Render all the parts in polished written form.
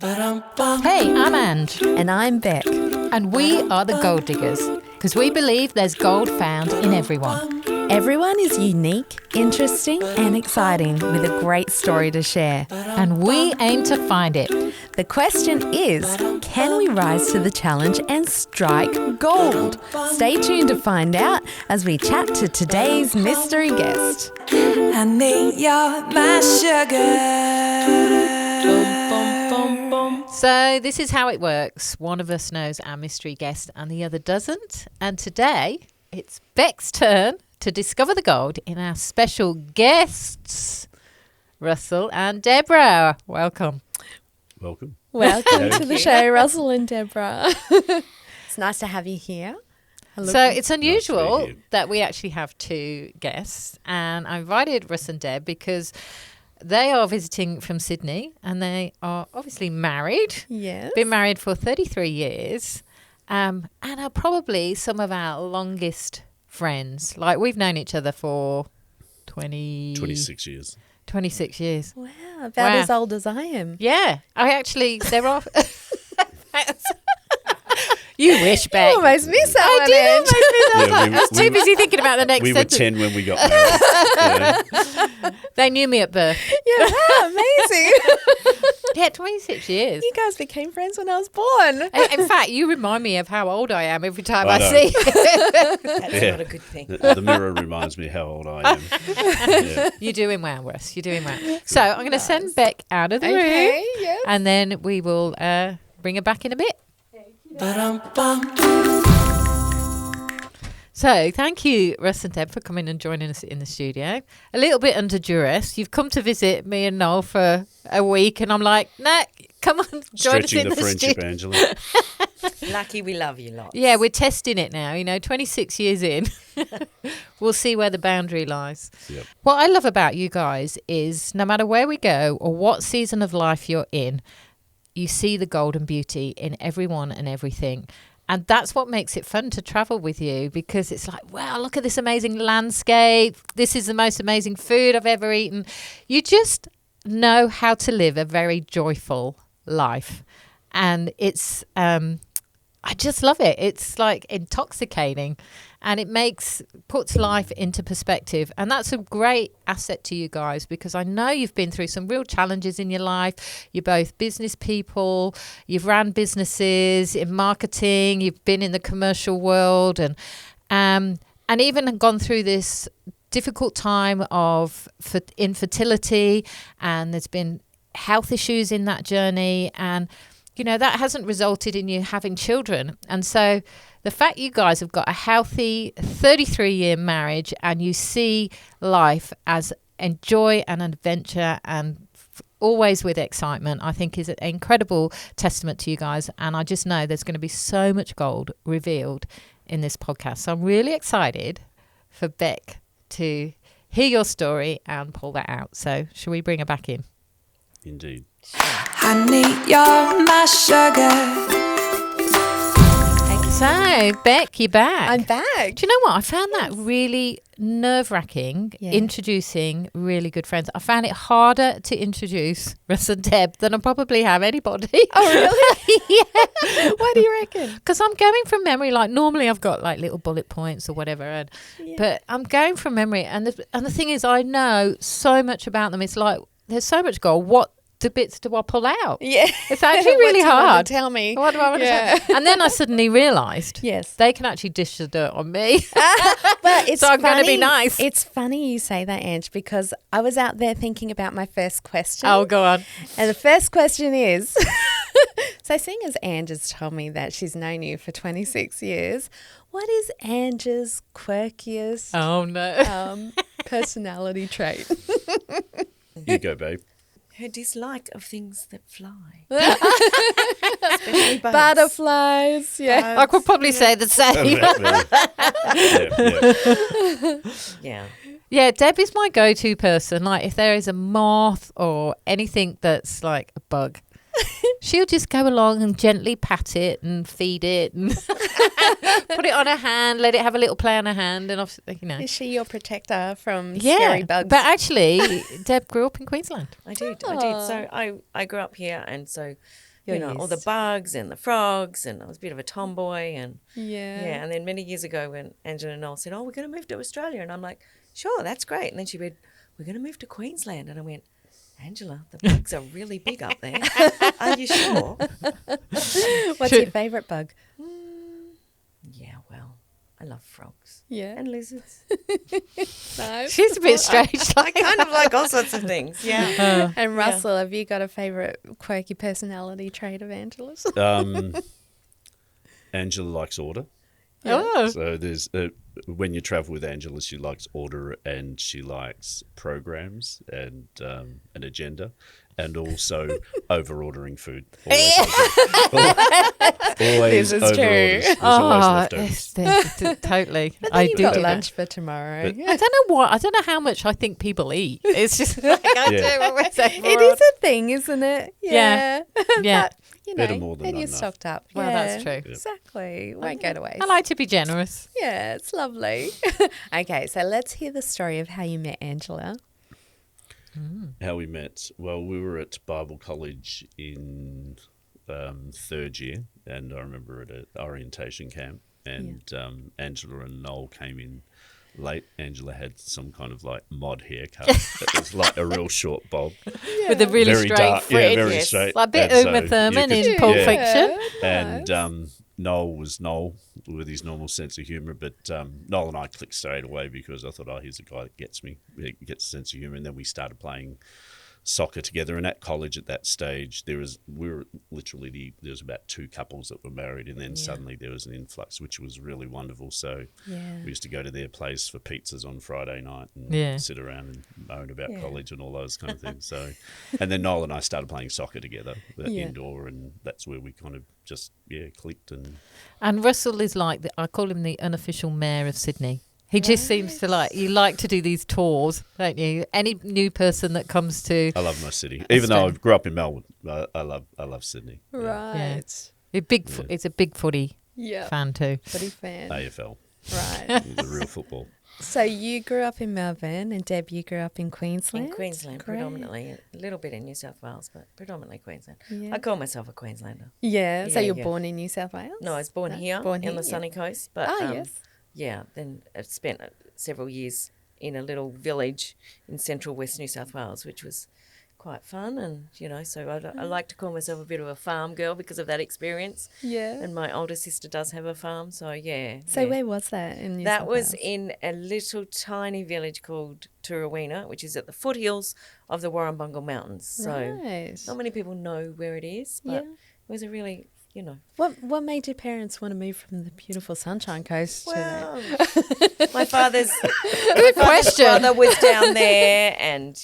Hey, I'm Ange. And I'm Beck. And we are the Gold Diggers, because we believe there's gold found in everyone. Everyone is unique, interesting and exciting with a great story to share. And we aim to find it. The question is, can we rise to the challenge and strike gold? Stay tuned to find out as we chat to today's mystery guest. Honey, you're my sugar. So this is how it works. One of us knows our mystery guest and the other doesn't. And today it's Beck's turn to discover the gold in our special guests, Russell and Debra. Welcome. Welcome. Welcome to the show, Russell and Debra. It's nice to have you here. So it's unusual that we actually have two guests, and I invited Russ and Deb because they are visiting from Sydney and they are obviously married. Yes. Been married for 33 years and are probably some of our longest friends. Like, we've known each other for 26 years. 26 years. Wow, about as old as I am. Yeah. There are... You wish, Beck. You almost missed that one. I did almost miss that. I was too we busy thinking about the next We sentence. were 10 when we got married. Yeah. They knew me at birth. Yeah, wow, amazing. Yeah, 26 years. You guys became friends when I was born. In fact, you remind me of how old I am every time I I know. see you. That's not a good thing. The mirror reminds me how old I am. Yeah. You're doing well, Russ. You're doing well. So I'm going to send Beck out of the room, yes. and then we will bring her back in a bit. So thank you, Russ and Deb, for coming and joining us in the studio. A little bit under duress. You've come to visit me and Noel for a week, and I'm like, nah, come on, join us in Stretching the the friendship, studio. Angela. Lucky we love you lots. Yeah, we're testing it now. 26 years in. We'll see where the boundary lies. Yep. What I love about you guys is no matter where we go or what season of life you're in, you see the golden beauty in everyone and everything. And that's what makes it fun to travel with you, because it's like, wow, look at this amazing landscape. This is the most amazing food I've ever eaten. You just know how to live a very joyful life. And it's, I just love it. It's like intoxicating, and it puts life into perspective. And that's a great asset to you guys, because I know you've been through some real challenges in your life. You're both business people. You've ran businesses in marketing. You've been in the commercial world, and even gone through this difficult time of infertility, and there's been health issues in that journey, and that hasn't resulted in you having children. And so the fact you guys have got a healthy 33-year marriage and you see life as joy and adventure and always with excitement, I think is an incredible testament to you guys. And I just know there's going to be so much gold revealed in this podcast. So I'm really excited for Beck to hear your story and pull that out. So shall we bring her back in? Indeed. Honey, you're my sugar. So, Beck, you're back. I'm back. Do you know what? I found that really nerve-wracking, Yeah. introducing really good friends. I found it harder to introduce Russ and Deb than I probably have anybody. Oh, really? Yeah. Why do you reckon? Because I'm going from memory. Like, normally I've got like little bullet points or whatever, but I'm going from memory. And the thing is, I know so much about them. It's like there's so much gold. What the bits do I pull out? Yeah. It's actually really What do you want hard. to tell me. What do I want to say? And then I suddenly realised Yes. they can actually dish the dirt on me. But it's So I'm gonna be funny- nice. It's funny you say that, Ange, because I was out there thinking about my first question. Oh, go on. And the first question is, so seeing as Ange has told me that she's known you for 26 years, what is Ange's quirkiest Oh, no. personality trait? You go, babe. Her dislike of things that fly. Especially butterflies. Yeah. I could probably say the same. Yeah. Yeah, Deb is my go-to person. Like, if there is a moth or anything that's like a bug, she'll just go along and gently pat it and feed it. And Put it on her hand, let it have a little play on her hand, and obviously, Is she your protector from Yeah, scary bugs? but actually, Deb grew up in Queensland. I did. So I grew up here, and so You're all the used. bugs and the frogs, and I was a bit of a tomboy, and Yeah. And then many years ago, when Angela and Noel said, "Oh, we're going to move to Australia," and I'm like, "Sure, that's great." And then she went, "We're going to move to Queensland," and I went, "Angela, the bugs are really big up there. Are you sure?" What's your favourite bug? Yeah, well, I love frogs. Yeah. And lizards. No. She's a bit strange. I kind of like all sorts of things. Yeah. And Russell, have you got a favourite quirky personality trait of Angela's? Angela likes order. Oh, So there's when you travel with Angela, she likes order and she likes programs and an agenda, and also over ordering food. Always This is over true. orders. There's always leftovers. totally. I do got do that. lunch for tomorrow. I don't know what. I don't know how much I think people eat. It's just like I Yeah. do always It is a thing, isn't it? Yeah. Yeah. But, Better more than then you're enough. stocked up. Well, that's true. Exactly. Won't go to waste. I like to be generous. Yeah, it's lovely. Okay, so let's hear the story of how you met Angela. How we met? Well, we were at Bible College in third year, and I remember at an orientation camp, and Angela and Noel came in late. Angela had some kind of like mod haircut. It was like a real short bob. With a really Very straight dark, fringe. very Yes. straight. Like a bit And so Uma you Thurman could- in Pulp yeah. Fiction. And Noel was Noel with his normal sense of humour, but Noel and I clicked straight away because I thought, here's a guy that gets me, he gets a sense of humour. And then we started playing soccer together. And at college at that stage, there was about two couples that were married, and then suddenly there was an influx, which was really wonderful. So we used to go to their place for pizzas on Friday night and sit around and moan about college and all those kind of things. So, and then Noel and I started playing soccer together, indoor, and that's where we kind of just clicked. And Russell is like, I call him the unofficial mayor of Sydney. He just seems to you like to do these tours, don't you? Any new person that comes to... I love my city. Even though I grew up in Melbourne, I love Sydney. Right. It's a big footy Yeah. fan too. Footy fan. AFL, Right. the real football. So you grew up in Melbourne, and Deb, you grew up in Queensland? In Queensland, Great. predominantly. A little bit in New South Wales, but predominantly Queensland. Yeah. I call myself a Queenslander. Yeah. So Yeah, you're yeah. born in New South Wales? No, I was born here Born on here, the sunny coast. But yes. yeah, then I spent several years in a little village in central West New South Wales, which was quite fun. And, so I like to call myself a bit of a farm girl because of that experience. Yeah. And my older sister does have a farm, so yeah. So yeah. where was that in New That South was Wales? in a little tiny village called Turawina, which is at the foothills of the Warrumbungle Mountains. So Right. not many people know where it is, but Yeah. it was a really, What made your parents want to move from the beautiful Sunshine Coast to there? Well, my father's question. brother was down there, and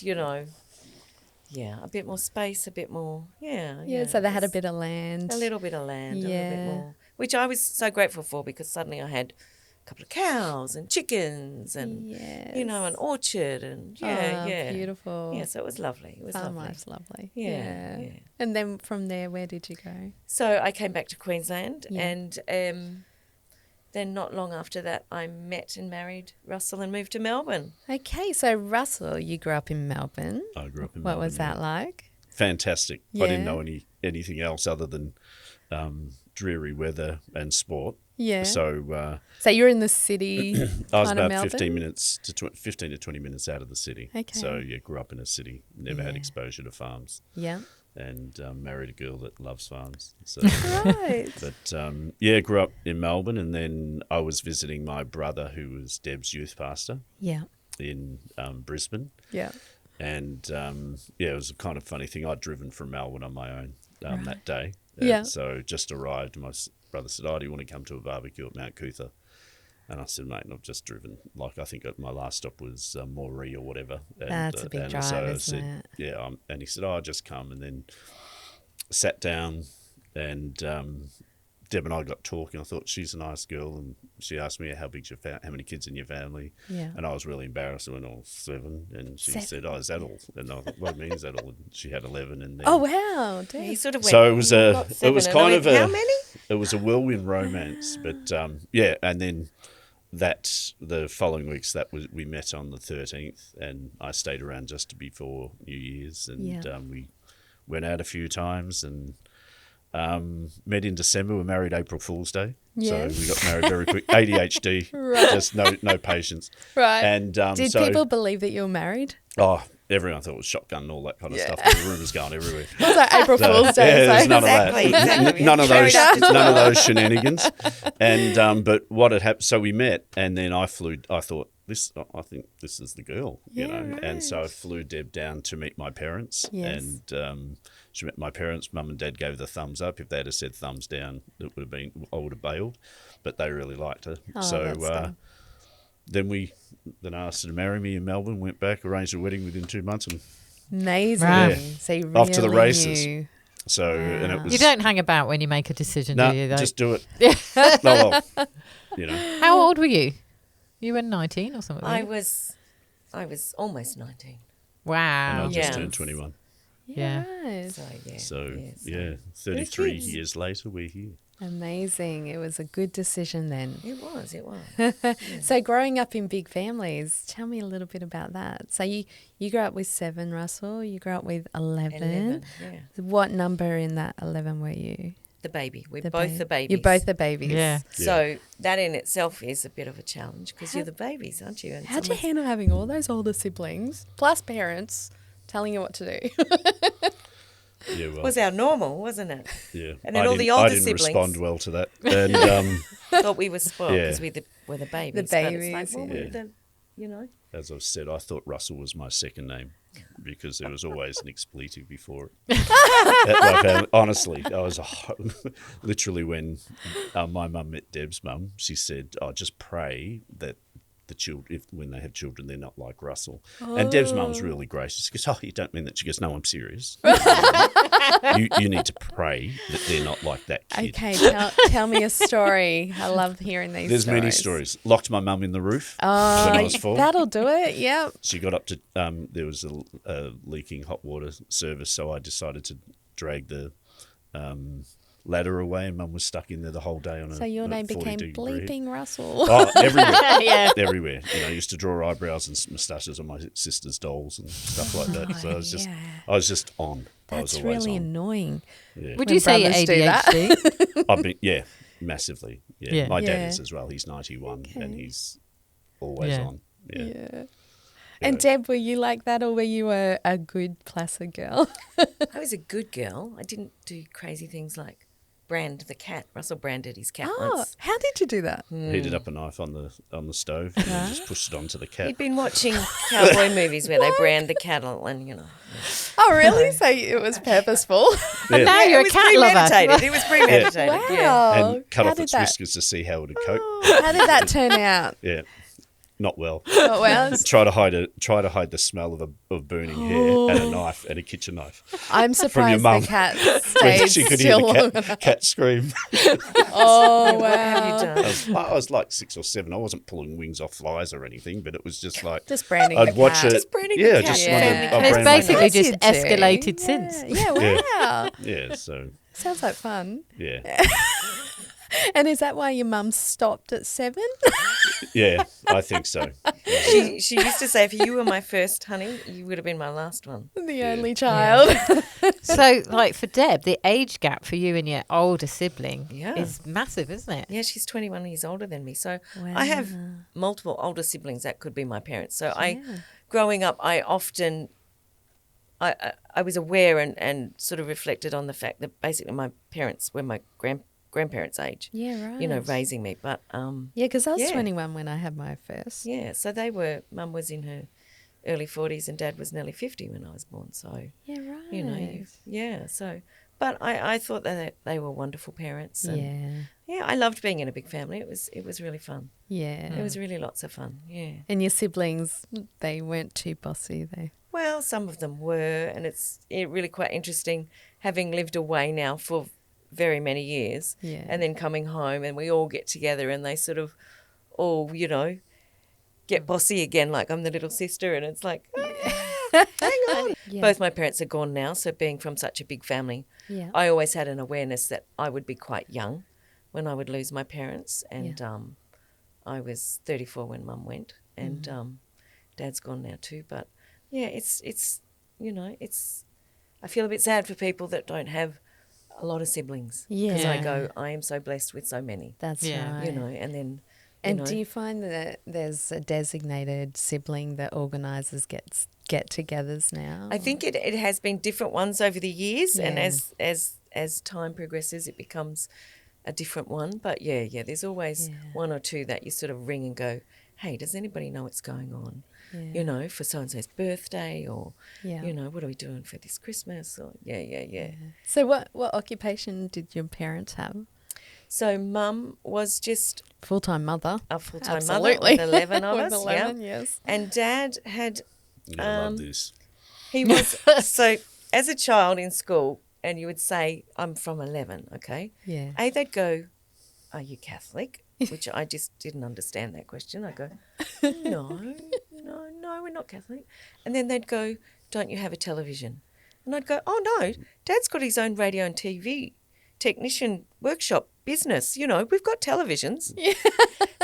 a bit more space, a bit more, Yeah, so they had a bit of land. a little bit of land, a little Yeah. bit more, which I was so grateful for because suddenly I had a couple of cows and chickens and an orchard and Beautiful. Yeah, so it was lovely. It was Farm lovely. life's lovely. Yeah, yeah. And then from there, where did you go? So I came back to Queensland, Yeah. and then not long after that, I met and married Russell and moved to Melbourne. Okay, so Russell, you grew up in Melbourne. I grew up in What Melbourne. was that like? Fantastic. Yeah. I didn't know anything else other than dreary weather and sport. Yeah. So So you're in the city. I was kind of about Melbourne? 15 to 20 minutes out of the city. Okay. So grew up in a city, never had exposure to farms, Yeah. and married a girl that loves farms. So, Right. but grew up in Melbourne, and then I was visiting my brother, who was Deb's youth pastor Yeah. in Brisbane. Yeah. And it was a kind of funny thing. I'd driven from Melbourne on my own that day. Yeah. So just arrived. My brother said, "Oh, do you want to come to a barbecue at Mount Cootha?" And I said, "Mate, I've just driven. Like I think my last stop was Moree or whatever." And, That's a big drive, I isn't said, it? Yeah. And he said, "Oh, just come." And then sat down, and Deb and I got talking. I thought, she's a nice girl, and she asked me how many kids in your family. Yeah. And I was really embarrassed. I went, 7. And she 7. said, "Oh, is that all?" And I thought, "What do you mean, is that all?" And she had 11. And then, Oh, wow. Damn. He sort of went, So it was "You've got it was 7." kind And of I a went, how many? it was a whirlwind romance, but and then the following weeks we met on the 13th, and I stayed around just before New Year's, and we went out a few times and met in December. We were married April Fool's Day, so we got married very quick. ADHD, just no patience. Right. And did people believe that you were married? Oh, everyone thought it was shotgun and all that kind of stuff. There were rumours going everywhere. It was like April Fool's Day. There's none of that. Exactly. None of those shenanigans. And but what had happened? So we met, and then I thought I think this is the girl, you know. Right. And so I flew Deb down to meet my parents, and she met my parents. Mum and Dad gave the thumbs up. If they'd have said thumbs down, I would have bailed. But they really liked her. Then I asked her to marry me in Melbourne, went back, arranged a wedding within 2 months, and amazing. Right. So you really off to the races. knew. So and it was You don't hang about when you make a decision, do you? Though? just do it. No, well, you know. How old were you? You were 19 or something? I was almost 19. Wow. And I just Yeah. turned 21. Yeah. Right. So 33 kids. years later, we're here. Amazing. It was a good decision then. It was. So growing up in big families, tell me a little bit about that. So you grew up with 7, Russell. You grew up with 11. 11, yeah. What number in that 11 were you? The baby. We're both the babies. You're both the babies. Yeah. So that in itself is a bit of a challenge because you're the babies, aren't you? And How'd you handle having all those older siblings plus parents telling you what to do? Yeah, well, was our normal, wasn't it? yeah. And then all the older I didn't siblings respond well to that. And thought we were spoiled Yeah. because we're the babies. The But it's like, babies, well, yeah. we're the, you know. as I've said, I thought Russell was my second name because there was always an expletive before it. Honestly, I was literally when my mum met Deb's mum, she said, just pray that the children, when they have children, they're not like Russell. And Deb's mum's really gracious. She goes, you don't mean that? She goes, no, I'm serious. you need to pray that they're not like that kid. Okay, tell me a story. I love hearing these There's stories. many stories. Locked my mum in the roof when I was 4. That'll do it, yep. She got up to, there was a leaking hot water service, so I decided to drag the ladder away, and Mum was stuck in there the whole day on a So your name became 40-degree heat. Bleeping Russell. Oh, everywhere. Yeah. Everywhere. You know, I used to draw eyebrows and moustaches on my sister's dolls and stuff like that. So I was just on. I was That's always really on. annoying. Yeah. Would you say brothers do that? ADHD? I've been, massively. Yeah. Yeah. My dad Yeah. is as well. He's 91 and he's always Yeah. on. Yeah. And Deb, were you like that, or were you a good, placid girl? I was a good girl. I didn't do crazy things like brand the cat. Russell branded his cat Oh, once. how did you do that? Heated up a knife on the stove and then just pushed it onto the cat. He'd been watching cowboy movies where they brand the cattle and, you know. Oh, really? So it was purposeful? Yeah. Now you're it a was cat lover. premeditated. It was premeditated. Yeah. Wow. And cut How off did its that- whiskers to see how it would cope. How did that turn out? Yeah, not well. Oh, well, Try to hide the smell of burning hair and a knife and a kitchen knife. I'm your surprised mum. the cat When stayed she could hear still long the enough. cat scream. Oh, What have you wow. done? I was like 6 or 7. I wasn't pulling wings off flies or anything, but it was just like Just branding I'd the watch cat. it. Just branding the yeah, cat. just Yeah. wanted. And I And it's brand my basically cat. just You do. escalated since. Yeah, wow. Yeah, so Sounds like fun. yeah, And is that why your mum stopped at 7? yeah, I think so. She used to say, if you were my first honey, you would have been my last one. The only child. So, like for Deb, the age gap for you and your older sibling Yeah. is massive, isn't it? Yeah, she's 21 years older than me. So I have multiple older siblings that could be my parents. So growing up, I often, I was aware and sort of reflected on the fact that basically my parents were my grandparents' age. Yeah, right. You know, raising me. But Yeah, because I was Yeah. 21 when I had my first. yeah, so they were, Mum was in her early 40s and Dad was nearly 50 when I was born. So, Yeah, right. you know, yeah. So, but I thought that they were wonderful parents. And Yeah. I loved being in a big family. It was really fun. Yeah. It was really lots of fun. Yeah. And your siblings, they weren't too bossy, they. Well, some of them were, and it's really quite interesting having lived away now for very many years, Yeah. and then coming home and we all get together and they sort of all, you know, get bossy again, like I'm the little sister, and it's like, hang on. Yeah. Both my parents are gone now, so being from such a big family, Yeah. I always had an awareness that I would be quite young when I would lose my parents, and I was 34 when Mum went, and Dad's gone now too. But yeah, it's I feel a bit sad for people that don't have a lot of siblings. Because I go, I am so blessed with so many. That's Yeah. right. And then. Do you find that there's a designated sibling that organises get-togethers now? I think it has been different ones over the years, and as time progresses, it becomes a different one. But there's always one or two that you sort of ring and go, hey, does anybody know what's going on? Yeah. For so-and-so's birthday, or, Yeah. what are we doing for this Christmas? Or So what occupation did your parents have? So Mum was just Full-time mother. a full-time Absolutely. mother with 11 of With us. 11, yes. And Dad had... You're going to love this. He was... So as a child in school, and you would say, I'm from 11, okay? Yeah. They'd go, are you Catholic? Which I just didn't understand that question. I go, no, we're not Catholic. And then they'd go, don't you have a television? And I'd go, oh, no, Dad's got his own radio and TV technician workshop business. We've got televisions. Yeah.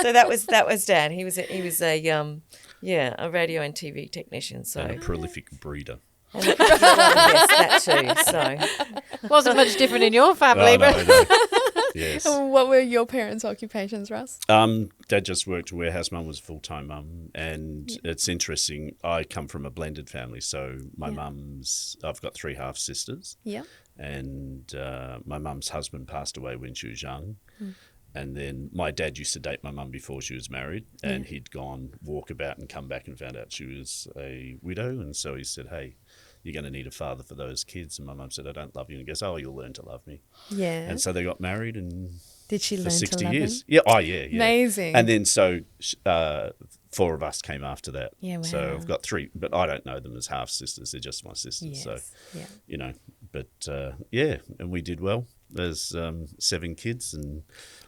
So that was Dad. He was a radio and TV technician. So And a prolific breeder. yes, that too. So Wasn't much different in your family, but No. Yes. What were your parents' occupations, Russ? Dad just worked warehouse. Mum was a full-time mum. And it's interesting. I come from a blended family. So my mum's, I've got 3 half-sisters. Yeah. And my mum's husband passed away when she was young. And then my dad used to date my mum before she was married. And he'd gone walkabout and come back and found out she was a widow. And so he said, hey, you're going to need a father for those kids. And my mum said, I don't love you. And he goes, oh, you'll learn to love me. Yeah. And so they got married, and Did she for learn 60 to love years. him? Yeah. Oh, yeah. Amazing. And then so 4 of us came after that. Yeah, wow. So I've got 3, but I don't know them as half sisters. They're just my sisters. Yes. So, Yeah. but and we did well. There's 7 kids, and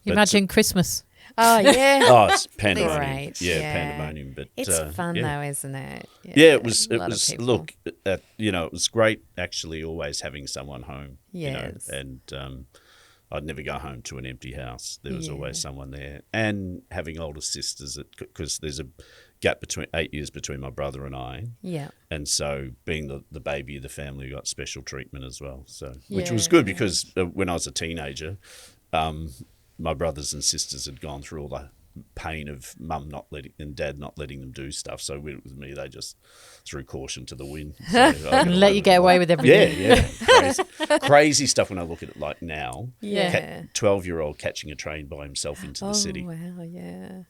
imagine Christmas. Oh, yeah. oh, it's pandemonium. Great, Yeah, yeah. pandemonium. But It's fun yeah. though, isn't it? Yeah, it was. a It lot of was. people. Look, it was great actually. Always having someone home. Yes. And I'd never go home to an empty house. There was always someone there, and having older sisters, because there's a gap between 8 years between my brother and I. Yeah. And so being the baby of the family, got special treatment as well. So which was good because when I was a teenager, my brothers and sisters had gone through all the pain of mum not letting and dad not letting them do stuff. So with me, they just threw caution to the wind. So And let you get away with everything. Yeah. Crazy stuff when I look at it like now. Yeah. 12-year-old catching a train by himself into the city. Wow, yeah.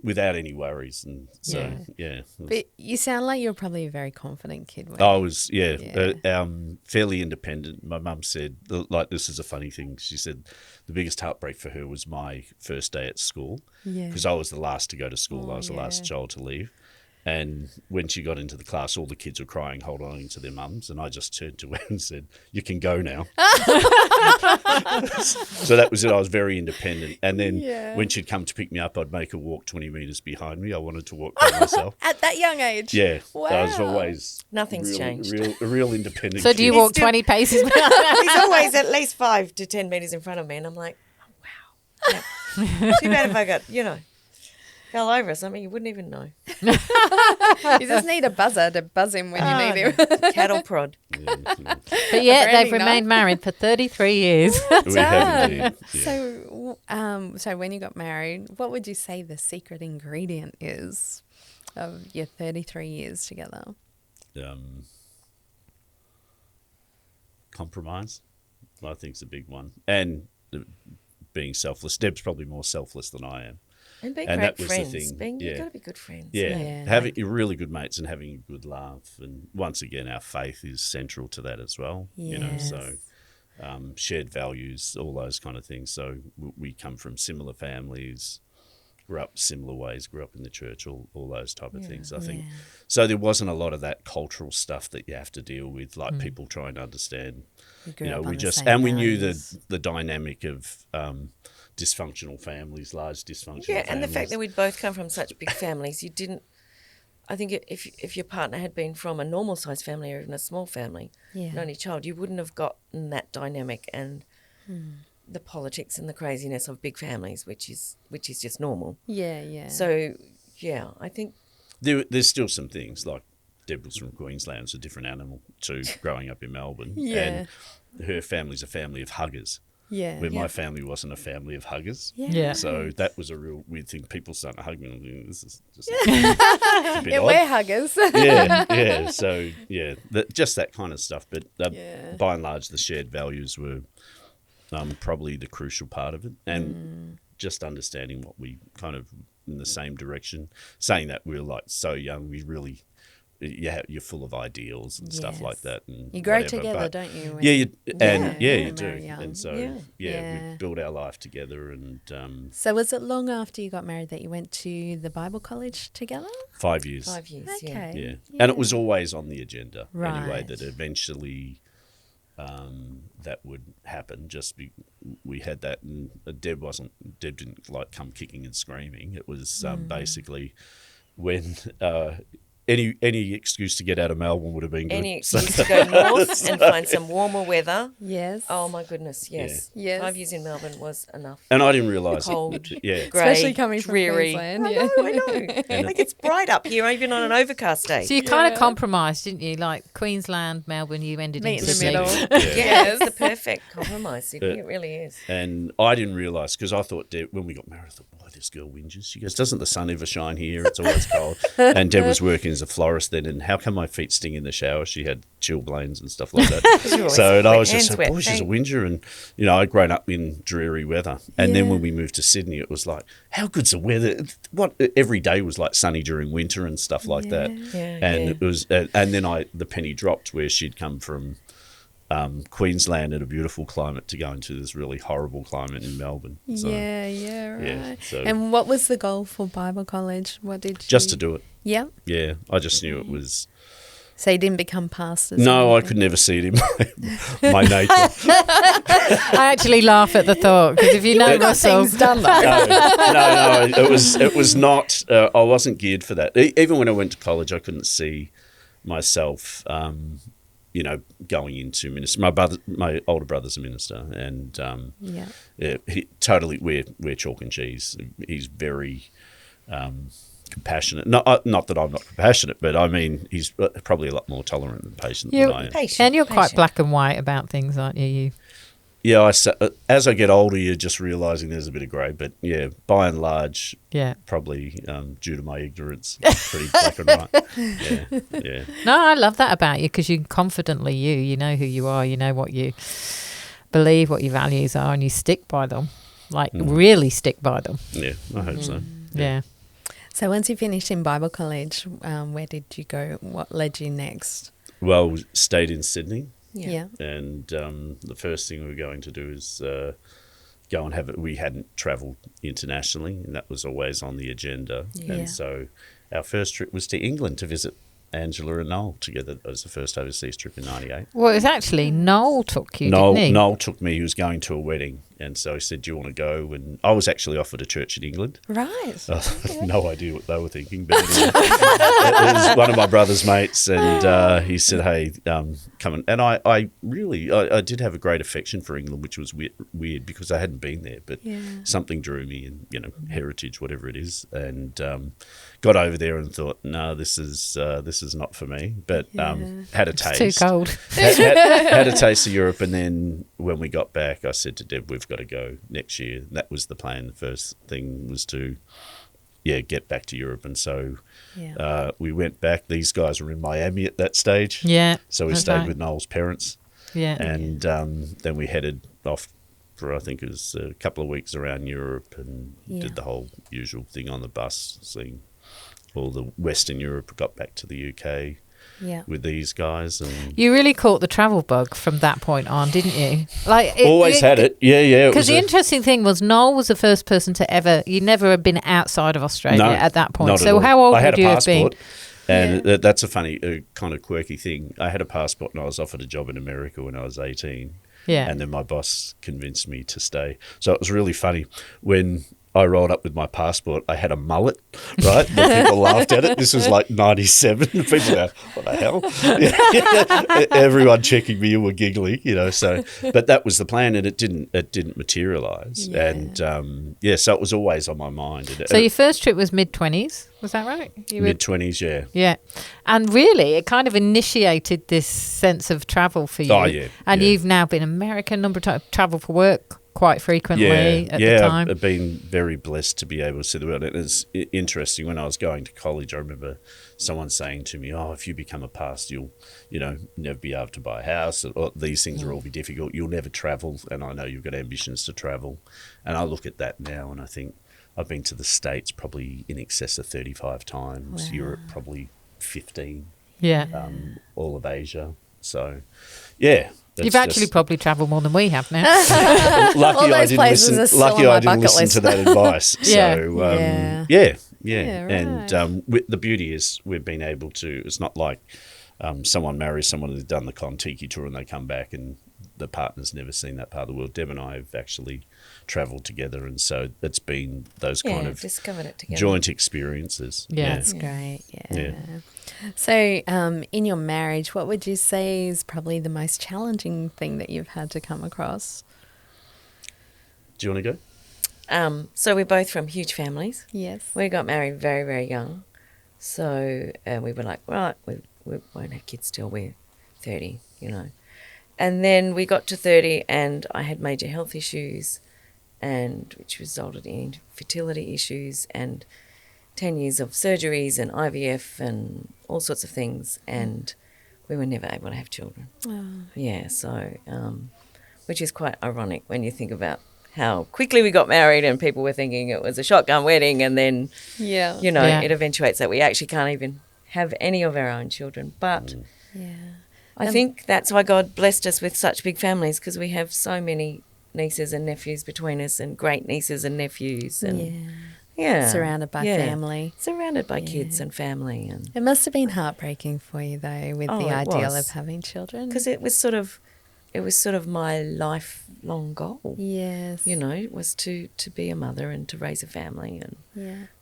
Without any worries. And so, yeah. But you sound like you're probably a very confident kid. I was, fairly independent. My mum said, like, this is a funny thing. She said the biggest heartbreak for her was my first day at school because I was the last to go to school. I was the last child to leave. And when she got into the class, all the kids were crying, holding on to their mums. And I just turned to her and said, you can go now. So that was it. I was very independent. And then when she'd come to pick me up, I'd make her walk 20 metres behind me. I wanted to walk by myself. At that young age? Yeah. Wow. I was always Nothing's changed. a real independent So do you kid. walk 20 paces? He's always at least 5 to 10 metres in front of me, and I'm like, oh, wow. Yeah. Too bad if I got, fell over or something, you wouldn't even know. You just need a buzzer to buzz him when you need him. Cattle prod. But yeah, they've Branding remained married for 33 years. We have indeed. Yeah. So when you got married, what would you say the secret ingredient is of your 33 years together? Compromise, I think, is a big one. And being selfless. Deb's probably more selfless than I am. And being And great that was the friends. thing, You've got to be good friends. Yeah, Yeah. having really good mates and having a good laugh. And once again, our faith is central to that as well. Yes. So shared values, all those kind of things. So we come from similar families, grew up similar ways, grew up in the church, all those type of things, I think. So there wasn't a lot of that cultural stuff that you have to deal with, like people trying to understand. grew up on We the just, same and we knew values. the dynamic of dysfunctional families, large dysfunctional Yeah, families. and the fact that we'd both come from such big families, you didn't. I think if your partner had been from a normal sized family or even a small family, an only child, you wouldn't have gotten that dynamic and the politics and the craziness of big families, which is just normal. Yeah. So, yeah, I think There's still some things like Deb was from Queensland, it's a different animal to growing up in Melbourne. Yeah. And her family's a family of huggers. Yeah. Where my family wasn't a family of huggers. Yeah. So that was a real weird thing. People starting to hug me. I'm thinking, this is just a bit odd. We're huggers. Yeah. So, just that kind of stuff. But by and large, the shared values were probably the crucial part of it. And just understanding what we kind of in the same direction. Saying that we're like so young, we really... you're full of ideals and stuff like that. And you grow whatever, together, but don't you? you Very do. young. And so, we build our life together. And So was it long after you got married that you went to the Bible college together? 5 years. 5 years, Okay. Yeah. And it was always on the agenda anyway, Right. that eventually that would happen. We had that, and Deb didn't like come kicking and screaming. It was basically when any excuse to get out of Melbourne would have been good. Any excuse to go north and find some warmer weather. Yes. Oh my goodness, yes. Yeah. Yes. 5 years in Melbourne was enough. And I didn't realise Cold. Yeah. Grey, Especially coming from dreary. Queensland. I know. Like it's bright up here, even on an overcast day. So you kind of compromised, didn't you? Like Queensland, Melbourne, you ended Meet in in the middle. Yeah, it's the perfect compromise, Sydney. It really is. And I didn't realise, because I thought, Deb, when we got married, I thought, boy, this girl whinges. She goes, doesn't the sun ever shine here? It's always cold. And Deb was working as a florist then, and how come my feet sting in the shower? She had chilblains and stuff like that. So and I was just like, boy, she's a whinger. And, I'd grown up in dreary weather. And then when we moved to Sydney, it was like, how good's the weather? Every day was like sunny during winter and stuff like that. And it was, and then the penny dropped where she'd come from Queensland at a beautiful climate to go into this really horrible climate in Melbourne. So, right. so And what was the goal for Bible college? What did you... just to do it. Yeah. Yeah, I just knew it was... So you didn't become pastors? No, I could never see it in my nature. I actually laugh at the thought, because if you know Russell... done No, it was not... I wasn't geared for that. Even when I went to college, I couldn't see myself... going into ministry. My older brother's a minister, and we're chalk and cheese. He's very compassionate. Not that I'm not compassionate, but I mean he's probably a lot more tolerant and patient than I am. And you're quite black and white about things, aren't you? As I get older, you're just realising there's a bit of grey, but by and large, probably due to my ignorance, pretty black and white. Yeah. No, I love that about you, because you're confidently you know who you are, you know what you believe, what your values are, and you stick by them, really stick by them. Yeah, I hope so. Yeah. So once you finished in Bible college, where did you go? What led you next? Well, we stayed in Sydney. Yeah. And the first thing we were going to do is go and have it. We hadn't travelled internationally, and that was always on the agenda. Yeah. And so our first trip was to England to visit Angela and Noel together. It was the first overseas trip in 98. Well, it was actually Noel took you, didn't he? Noel took me. He was going to a wedding, and so he said, do you want to go? And I was actually offered a church in England. Right. No idea what they were thinking, but anyway, it was one of my brother's mates, and he said, hey, come on. And I did have a great affection for England, which was weird because I hadn't been there, but something drew me, and heritage, whatever it is, and got over there and thought, no, this is not for me, but had a taste. It's too cold. had a taste of Europe, and then when we got back, I said to Deb, we've got to go next year. That was the plan. The first thing was to get back to Europe, and so we went back. These guys were in Miami at that stage, so we stayed with Noel's parents, and then we headed off for, I think it was a couple of weeks around Europe, and did the whole usual thing on the bus, seeing all the Western Europe. Got back to the UK with these guys, and you really caught the travel bug from that point on, didn't you? Always had it. Because the interesting thing was Noel was the first person to ever. You never had been outside of Australia at that point. So how old would you have been? And that's a funny, kind of quirky thing. I had a passport, and I was offered a job in America when I was 18. Yeah. And then my boss convinced me to stay. So it was really funny when I rolled up with my passport. I had a mullet, right? The people laughed at it. This was like 97. People go, what the hell? Everyone checking me in were giggling, So, but that was the plan, and it didn't materialise. Yeah. And so it was always on my mind. So your first trip was mid-20s, was that right? Mid-20s, yeah. Yeah. And really, it kind of initiated this sense of travel for you. Oh, yeah. And yeah. you've now been American, number of times, travel for work quite frequently at the time. I've been very blessed to be able to see the world. And it's interesting, when I was going to college, I remember someone saying to me, if you become a pastor, you'll, never be able to buy a house, or these things will all be difficult. You'll never travel. And I know you've got ambitions to travel. And I look at that now and I think, I've been to the States probably in excess of 35 times, Wow. Europe probably 15, Yeah. all of Asia. So, yeah. You've actually probably travelled more than we have now. Lucky All I those didn't places listen. are still Lucky on I my didn't bucket listen list. to that advice. Yeah. So Yeah, And right. the beauty is we've been able to. It's not like someone marries someone who's done the Kon-Tiki tour and they come back and the partner's never seen that part of the world. Deb and I have actually travelled together, and so it's been those kind of discovered it together. joint experiences. Yeah. That's great. Yeah. Yeah. So, in your marriage, what would you say is probably the most challenging thing that you've had to come across? Do you want to go? So we're both from huge families. Yes. We got married very, very young. So we were like, right, we won't have kids till we're 30, And then we got to 30 and I had major health issues, and which resulted in fertility issues and 10 years of surgeries and IVF and all sorts of things, and we were never able to have children. Oh. Yeah, so, which is quite ironic when you think about how quickly we got married and people were thinking it was a shotgun wedding, and then, Yeah. Yeah. it eventuates that we actually can't even have any of our own children. But Yeah. I think that's why God blessed us with such big families, because we have so many nieces and nephews between us, and great nieces and nephews, and Surrounded by family. surrounded by kids and family, and It must have been heartbreaking for you, though, with Oh, the it ideal was. of having children. because it was sort of my lifelong goal. Yes. Was to be a mother and to raise a family, and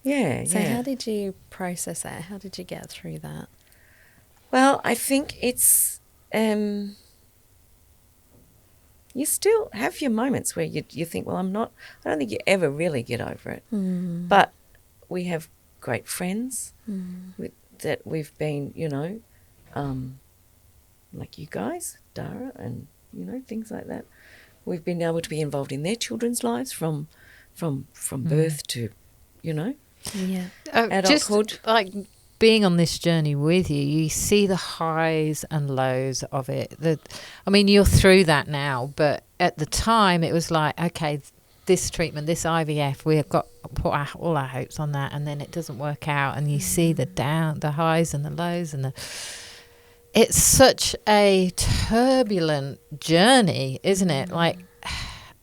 Yeah. So yeah. how did you process that? How did you get through that? Well, I think it's you still have your moments where you think, well, I don't think you ever really get over it. But we have great friends that we've been, like you guys, Dara, and, things like that. We've been able to be involved in their children's lives from birth to, Yeah. Just adulthood. like being on this journey with you, you see the highs and lows of it. You're through that now, but at the time it was like, okay, this treatment, this IVF, we've got put all our hopes on that, and then it doesn't work out, and you see the highs and the lows, and it's such a turbulent journey, isn't it? Like,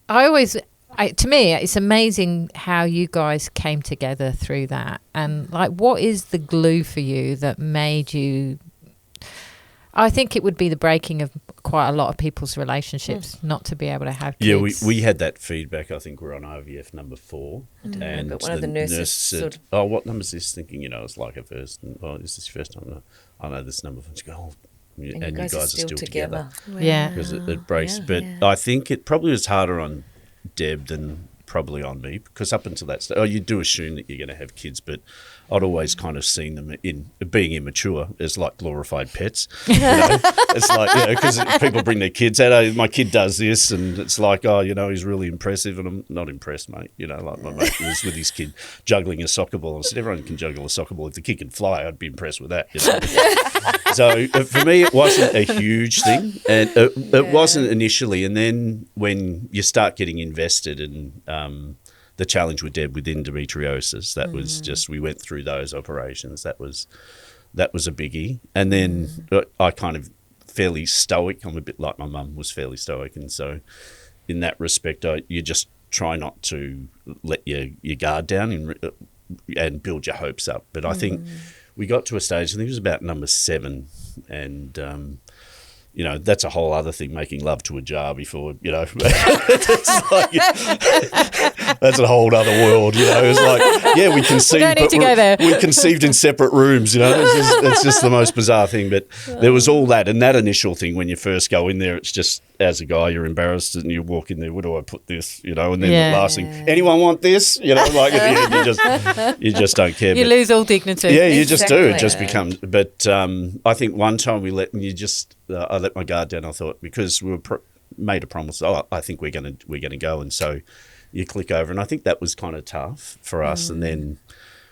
to me, it's amazing how you guys came together through that. And like, what is the glue for you that made you? I think it would be the breaking of quite a lot of people's relationships not to be able to have kids. Yeah, we had that feedback. I think we're on IVF number 4. And but one of the nurses nurse said, sort of- oh, what number is this? Thinking, it's like a first. And, is this your first time? No, I know this number. She go, and you guys are still together. Yeah. Because it breaks. Yeah. But I think it probably was harder on Deb than probably on me, because up until that stage, you do assume that you're going to have kids, but I'd always kind of seen them in being immature as like glorified pets. It's like, because people bring their kids out. Oh, my kid does this, and it's like, he's really impressive, and I'm not impressed, mate. Like my mate was with his kid juggling a soccer ball. I said, everyone can juggle a soccer ball. If the kid can fly, I'd be impressed with that. So for me, it wasn't a huge thing, and it wasn't initially. And then when you start getting invested in the challenge with Deb with endometriosis, that was just, we went through those operations. That was a biggie. And then I kind of fairly stoic. I'm a bit like my mum was fairly stoic, and so in that respect, you just try not to let your guard down and build your hopes up. But I think we got to a stage, I think it was about number 7, and you know, that's a whole other thing, making love to a jar before, you know. It's like, that's a whole other world, you know. It's like, yeah, we conceived, don't need to go there. we conceived in separate rooms, you know. It's just the most bizarre thing. But there was all that, and that initial thing when you first go in there, it's just, as a guy, you're embarrassed and you walk in there, where do I put this, you know, and then the last thing, anyone want this, you know, like at the end, you just don't care. You lose all dignity. Yeah, you just do. It just becomes. But I think one time I let my guard down. I thought, because we were made a promise. Oh, I think we're gonna go, and so you click over, and I think that was kind of tough for us. And then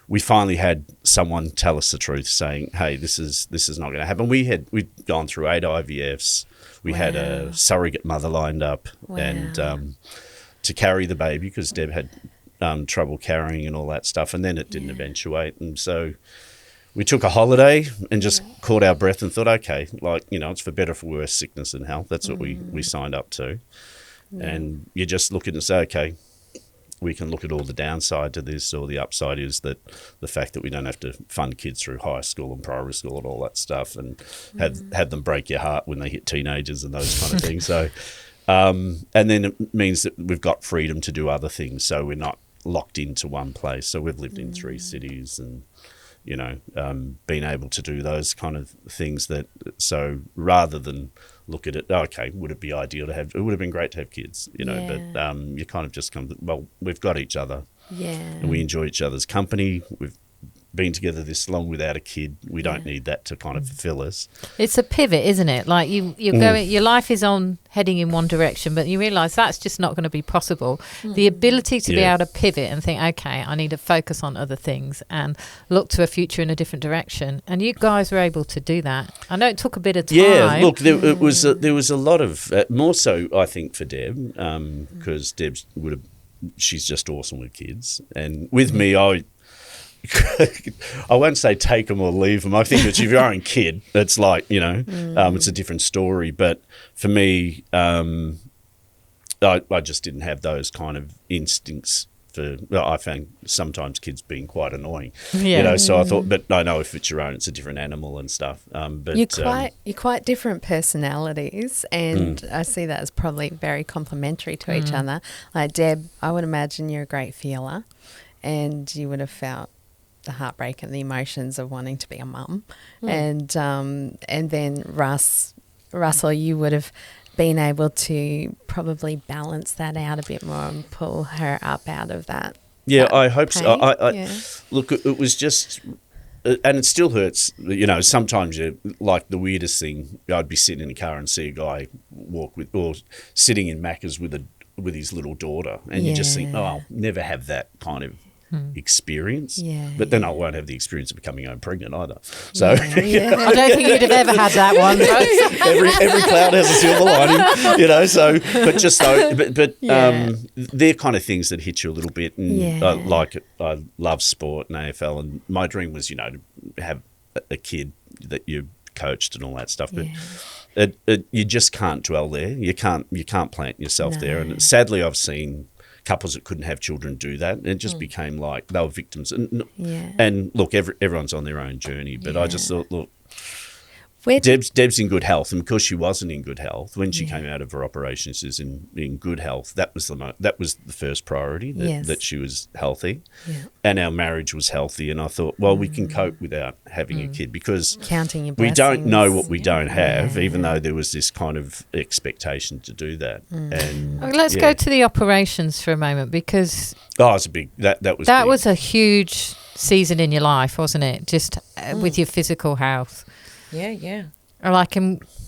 we finally had someone tell us the truth, saying, "Hey, this is not going to happen." We'd gone through 8 IVFs. We had a surrogate mother lined up, and to carry the baby, because Deb had trouble carrying and all that stuff, and then it didn't eventuate, and so we took a holiday and just caught our breath and thought, okay, like, you know, it's for better, for worse, sickness and health. That's what we signed up to. And you just look at it and say, okay, we can look at all the downside to this, or the upside is that the fact that we don't have to fund kids through high school and primary school and all that stuff, and have them break your heart when they hit teenagers and those kind of things. So, and then it means that we've got freedom to do other things. So we're not locked into one place. So we've lived in 3 cities, and you know, being able to do those kind of things. That, so rather than look at it, okay, would it be ideal to have, it would have been great to have kids, you know, but you kind of just come to, well, we've got each other, and we enjoy each other's company. We've been together this long without a kid. We don't need that to kind of fulfill us. It's a pivot, isn't it? Like you're going, your life is heading in one direction, but you realise that's just not going to be possible. The ability to be able to pivot and think, okay, I need to focus on other things and look to a future in a different direction. And you guys were able to do that. I know it took a bit of time. Yeah, look, there was a lot of, more so I think for Deb, because Deb she's just awesome with kids. And with me, I won't say take them or leave them. I think that if you're your own kid, it's like, you know, it's a different story. But for me, I just didn't have those kind of instincts. I found sometimes kids being quite annoying, you know. So I thought, but I know if it's your own, it's a different animal and stuff. But you're quite different personalities, and I see that as probably very complementary to each other. Like Deb, I would imagine you're a great feeler, and you would have felt the heartbreak and the emotions of wanting to be a mum. And then Russell, you would have been able to probably balance that out a bit more and pull her up out of that. Yeah, I hope so. Look, it was just, and it still hurts, you know, sometimes like the weirdest thing, I'd be sitting in a car and see a guy walk with, or sitting in Macca's with his little daughter, and you just think, oh, I'll never have that kind of experience, but then I won't have the experience of becoming pregnant either. So I don't think you'd have ever had that one. every cloud has a silver lining, you know. So, but just so, but they're kind of things that hit you a little bit. And I love sport and AFL, and my dream was, you know, to have a kid that you coached and all that stuff, but you just can't dwell there. You can't plant yourself there. And sadly, I've seen couples that couldn't have children do that, and it just became like they were victims. And look, everyone's on their own journey, but I just thought, look, Deb's in good health, and because she wasn't in good health when she came out of her operation, she's in good health. That was the first priority, that she was healthy, and our marriage was healthy. And I thought, well, we can cope without having a kid, because counting your we blessings. don't know what we don't have, even though there was this kind of expectation to do that. And let's go to the operations for a moment, because it's a big that was a huge season in your life, wasn't it? Just with your physical health. Yeah. Like,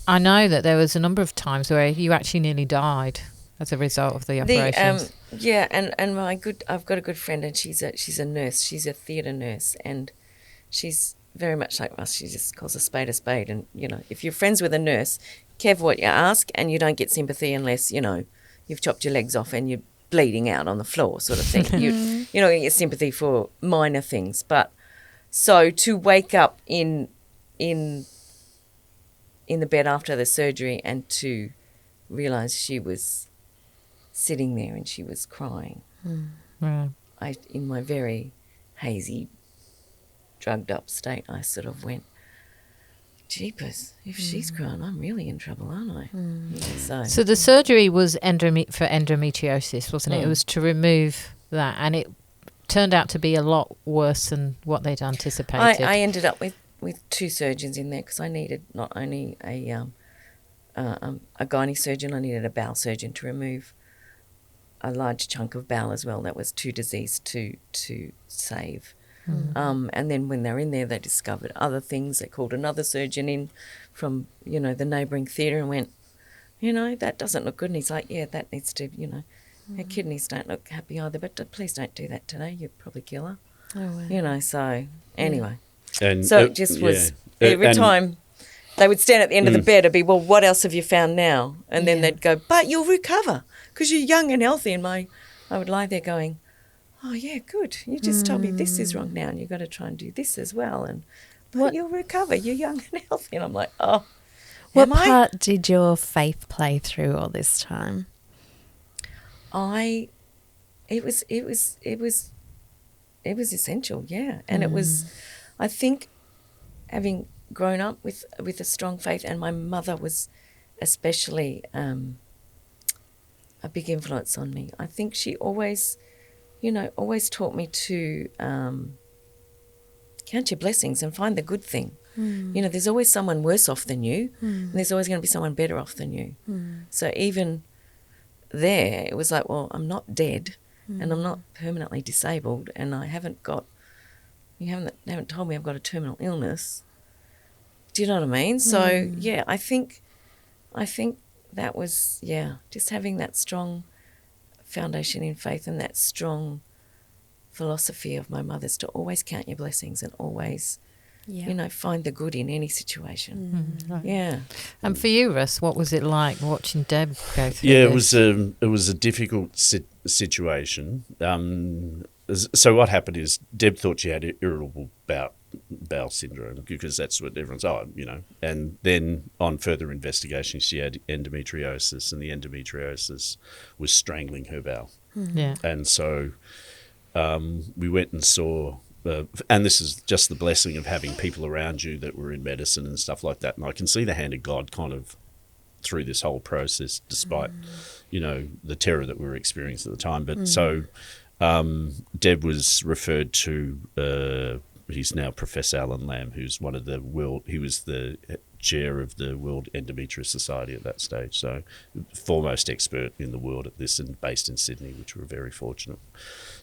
I know that there was a number of times where you actually nearly died as a result of the operations. And I've got a good friend, and she's a nurse. She's a theatre nurse, and she's very much like us. She just calls a spade, and you know, if you're friends with a nurse, careful what you ask, and you don't get sympathy unless, you know, you've chopped your legs off and you're bleeding out on the floor, sort of thing. You're not going to get sympathy for minor things, but so to wake up in the bed after the surgery and to realise she was sitting there and she was crying. In my very hazy, drugged up state, I sort of went, jeepers, if she's crying, I'm really in trouble, aren't I? So the surgery was for endometriosis, wasn't it? It was to remove that, and it turned out to be a lot worse than what they'd anticipated. I ended up with 2 surgeons in there because I needed not only a gynae surgeon, I needed a bowel surgeon to remove a large chunk of bowel as well. That was too diseased to save. And then when they're in there, they discovered other things. They called another surgeon in from, the neighbouring theatre and went, that doesn't look good. And he's like, yeah, that needs to, her kidneys don't look happy either, but please don't do that today. You'd probably kill her. Oh, wow. So anyway. And So it just was, every time they would stand at the end of the bed and be, well, what else have you found now? And then they'd go, but you'll recover because you're young and healthy. And I would lie there going, oh, yeah, good. You just told me this is wrong now and you've got to try and do this as well. But you'll recover. You're young and healthy. And I'm like, oh. What part did your faith play through all this time? It was essential, yeah. And it was, I think, having grown up with a strong faith, and my mother was especially a big influence on me. I think she always taught me to count your blessings and find the good thing. There's always someone worse off than you, and there's always going to be someone better off than you. So even there, it was like, well, I'm not dead, and I'm not permanently disabled, and I haven't told me I've got a terminal illness. Do you know what I mean? So yeah, I think that was just having that strong foundation in faith and that strong philosophy of my mother's to always count your blessings and always find the good in any situation. Right. Yeah. And for you, Russ, what was it like watching Deb go through this? it was a difficult situation. So what happened is Deb thought she had irritable bowel syndrome because that's what everyone's and then on further investigation she had endometriosis, and the endometriosis was strangling her bowel. And so we went and saw and this is just the blessing of having people around you that were in medicine and stuff like that, and I can see the hand of God kind of through this whole process despite the terror that we were experiencing at the time. But so Deb was referred to he's now Professor Alan Lamb, who's he was the chair of the World Endometrial Society at that stage, so foremost expert in the world at this, and based in Sydney, which we were very fortunate.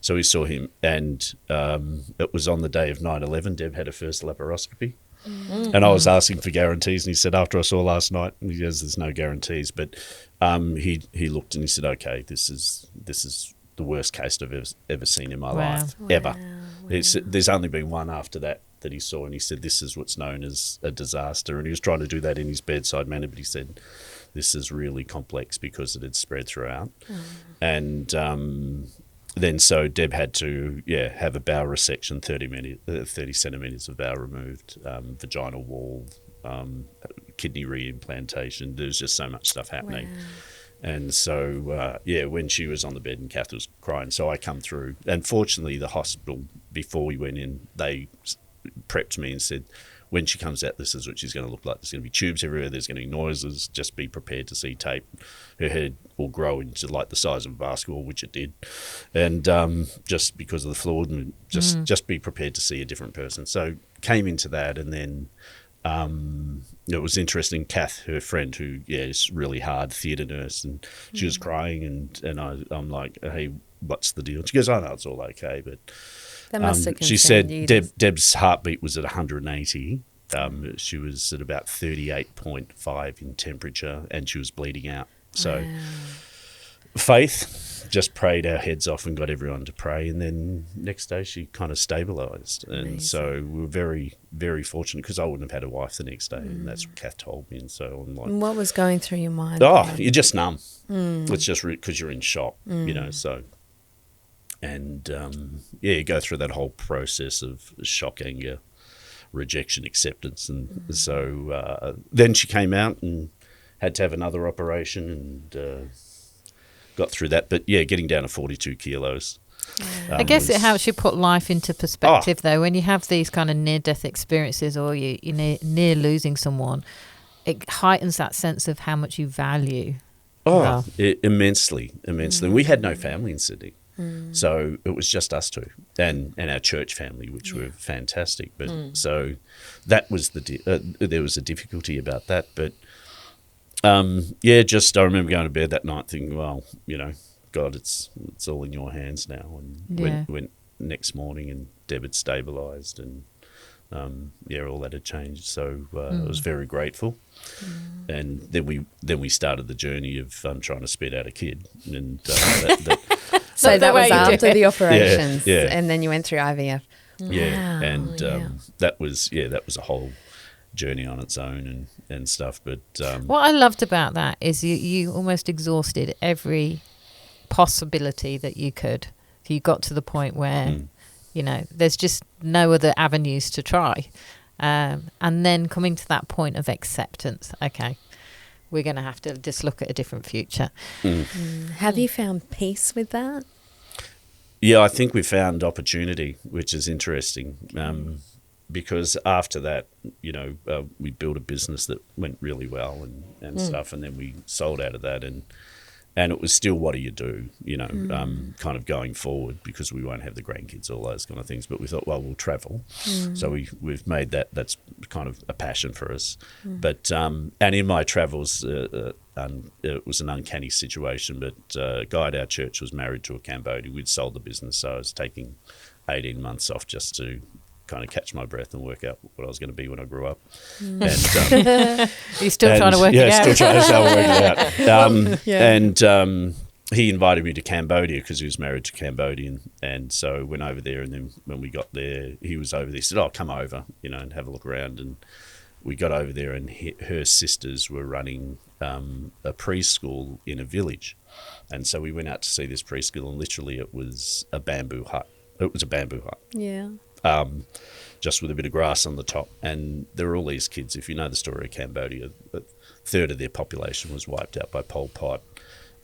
So we saw him, and it was on the day of 9/11. Deb had her first laparoscopy, and I was asking for guarantees, and he said, after I saw last night, he goes, there's no guarantees, but he looked and he said, okay, this is the worst case I've ever seen in my life, ever. There's only been one after that he saw, and he said, this is what's known as a disaster, and he was trying to do that in his bedside manner, but he said, this is really complex because it had spread throughout. And then so Deb had to have a bowel resection, 30 centimetres of bowel removed, vaginal wall, kidney reimplantation. There's just so much stuff happening. Wow. And so, when she was on the bed and Kath was crying, so I come through. And fortunately, the hospital, before we went in, they prepped me and said, when she comes out, this is what she's going to look like. There's going to be tubes everywhere. There's going to be noises. Just be prepared to see tape. Her head will grow into like the size of a basketball, which it did. And just because of the fluid, and just be prepared to see a different person. So came into that, and then it was interesting. Kath, her friend, who is really hard theatre nurse, and she was crying, and I'm like, hey, what's the deal? She goes, oh no, it's all okay. But that must have she said Deb's heartbeat was at 180. She was at about 38.5 in temperature, and she was bleeding out. So faith, just prayed our heads off and got everyone to pray, and then next day she kind of stabilised. And so we were very, very fortunate, because I wouldn't have had a wife the next day, and that's what Kath told me. And so I'm like, what was going through your mind? You're just numb. It's just because you're in shock, so. And, you go through that whole process of shock, anger, rejection, acceptance. And so then she came out and had to have another operation, and got through that. But, getting down to 42 kilos I guess it helps you put life into perspective, though. When you have these kind of near-death experiences, or you're near losing someone, it heightens that sense of how much you value. Immensely. And we had no family in Sydney. So it was just us two and our church family, which were fantastic. But so that was there was a difficulty about that. But I remember going to bed that night thinking, well, God, it's all in your hands now. And went next morning and Deb had stabilised and all that had changed. So I was very grateful. And then we started the journey of trying to spit out a kid. And so that was after the operations, yeah. And then you went through IVF. Yeah, and that was a whole journey on its own and stuff. But what I loved about that is you almost exhausted every possibility that you could. You got to the point where there's just no other avenues to try, and then coming to that point of acceptance. Okay, we're going to have to just look at a different future. Have you found peace with that? Yeah, I think we found opportunity, which is interesting, because after that, we built a business that went really well and stuff, and then we sold out of that, and it was still, what do you do, kind of going forward, because we won't have the grandkids, all those kind of things. But we thought, well, we'll travel. So we've made that's kind of a passion for us. But and in my travels, it was an uncanny situation. But a guy at our church was married to a Cambodian. We'd sold the business, so I was taking 18 months off just to kind of catch my breath and work out what I was going to be when I grew up. And, you're still trying to work it out. Yeah, still trying to work it out. And he invited me to Cambodia because he was married to a Cambodian. And so I went over there, and then when we got there, he was over there. He said, come over, and have a look around. And we got over there, and her sisters were running a preschool in a village. And so we went out to see this preschool, and literally it was a bamboo hut. It was a bamboo hut. Yeah. Just with a bit of grass on the top. And there were all these kids. If you know the story of Cambodia, a third of their population was wiped out by Pol Pot.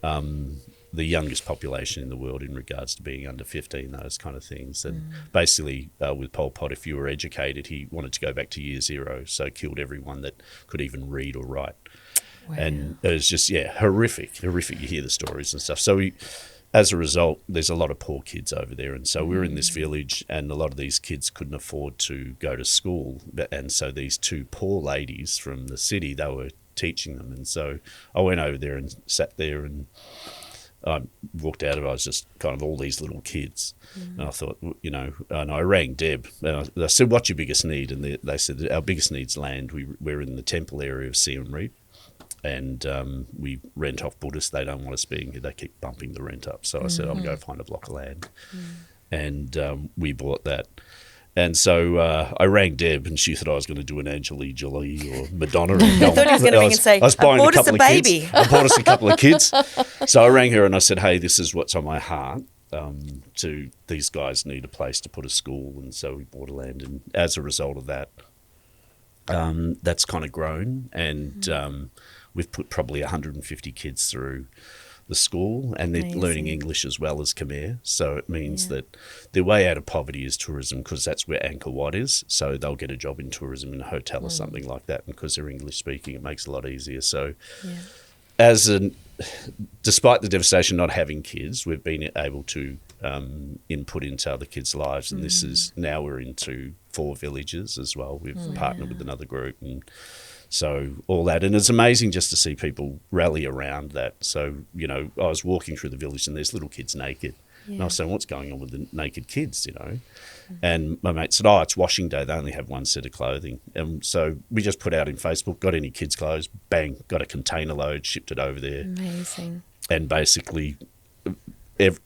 The youngest population in the world in regards to being under 15, those kind of things. And basically with Pol Pot, if you were educated, he wanted to go back to year zero, so killed everyone that could even read or write. Wow. And it was just, horrific. You hear the stories and stuff. So as a result, there's a lot of poor kids over there. And so we're in this village, and a lot of these kids couldn't afford to go to school. And so these two poor ladies from the city, they were teaching them. And so I went over there and sat there, and I walked out of it. I was just kind of all these little kids. And I thought, and I rang Deb. And I said, what's your biggest need? And they said that our biggest need's land. We're in the temple area of Siem Reap. And we rent off Buddhists. They don't want us being here. They keep bumping the rent up. So I said, I'll go find a block of land. And we bought that. And so I rang Deb, and she thought I was going to do an Angelina Jolie or Madonna. I thought he was going to ring and say, I bought us a baby. I bought us a couple of kids. So I rang her and I said, hey, this is what's on my heart. These guys need a place to put a school. And so we bought a land. And as a result of that, that's kind of grown. And we've put probably 150 kids through the school, and they're learning English as well as Khmer. So it means that their way out of poverty is tourism, because that's where Angkor Wat is. So they'll get a job in tourism in a hotel or something like that. And because they're English speaking, it makes it a lot easier. So despite the devastation not having kids, we've been able to input into other kids' lives. And this is, now we're into 4 villages as well. We've partnered with another group, and so all that. And it's amazing just to see people rally around that. So, I was walking through the village, and there's little kids naked. And I was saying, what's going on with the naked kids, And my mate said, it's washing day. They only have one set of clothing. And so we just put out in Facebook, got any kids' clothes, bang, got a container load, shipped it over there. Amazing. And basically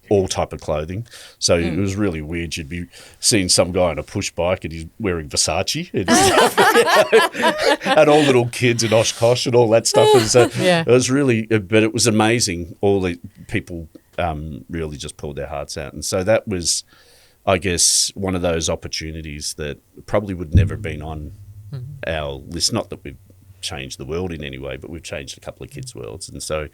all type of clothing. So it was really weird. You'd be seeing some guy on a push bike, and he's wearing Versace and, and all little kids in Oshkosh and all that stuff. And so it was really, but it was amazing. All the people really just pulled their hearts out. And so that was, I guess, one of those opportunities that probably would never have been on our list. Not that we've changed the world in any way, but we've changed a couple of kids' worlds, and so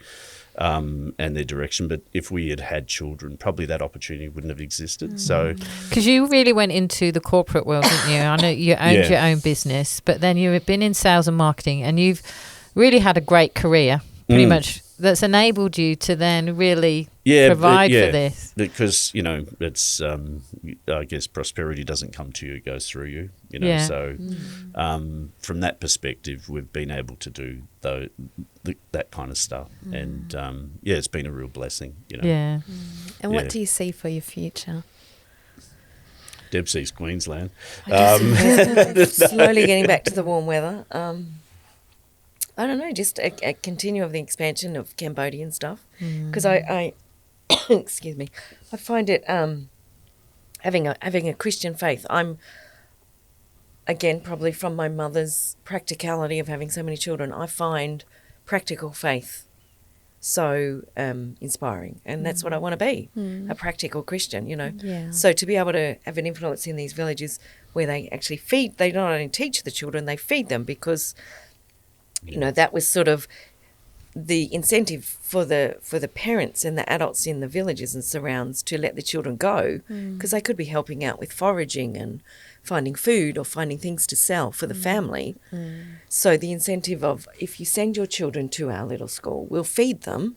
and their direction. But if we had had children, probably that opportunity wouldn't have existed. So because you really went into the corporate world, didn't you? I know you owned your own business, but then you've been in sales and marketing, and you've really had a great career, pretty much, that's enabled you to then really provide for this. Because, it's, I guess prosperity doesn't come to you, it goes through you, So from that perspective, we've been able to do that kind of stuff. And, it's been a real blessing, Yeah. And what do you see for your future? Deb sees Queensland. Slowly getting back to the warm weather. I don't know, just a continue of the expansion of Cambodian stuff. Because I excuse me, I find it having a Christian faith. I'm, again, probably from my mother's practicality of having so many children, I find practical faith so inspiring, and that's what I want to be, a practical Christian, Yeah. So to be able to have an influence in these villages where they actually feed, they not only teach the children, they feed them, because that was sort of the incentive for the parents and the adults in the villages and surrounds to let the children go, because they could be helping out with foraging and finding food or finding things to sell for the family. So the incentive of, if you send your children to our little school, we'll feed them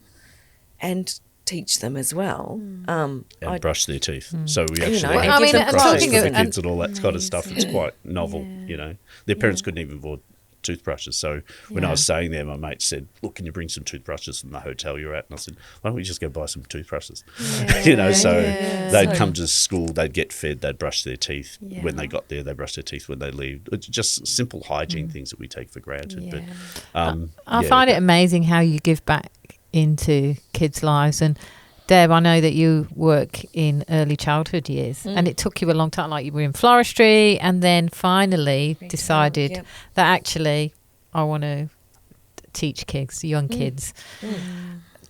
and teach them as well. And brush their teeth. So we actually and have different brushes for the and- kids and all that kind of stuff. It's quite novel, Their parents couldn't even afford toothbrushes. So when I was staying there, my mate said, look, can you bring some toothbrushes from the hotel you're at? And I said, why don't we just go buy some toothbrushes? They'd come to school, they'd get fed, they'd brush their teeth. When they got there, they brush their teeth when they leave. It's just simple hygiene things that we take for granted. But I find it amazing how you give back into kids' lives. And Deb, I know that you work in early childhood years, and it took you a long time, like you were in floristry, and then finally decided that actually I want to teach kids, young kids.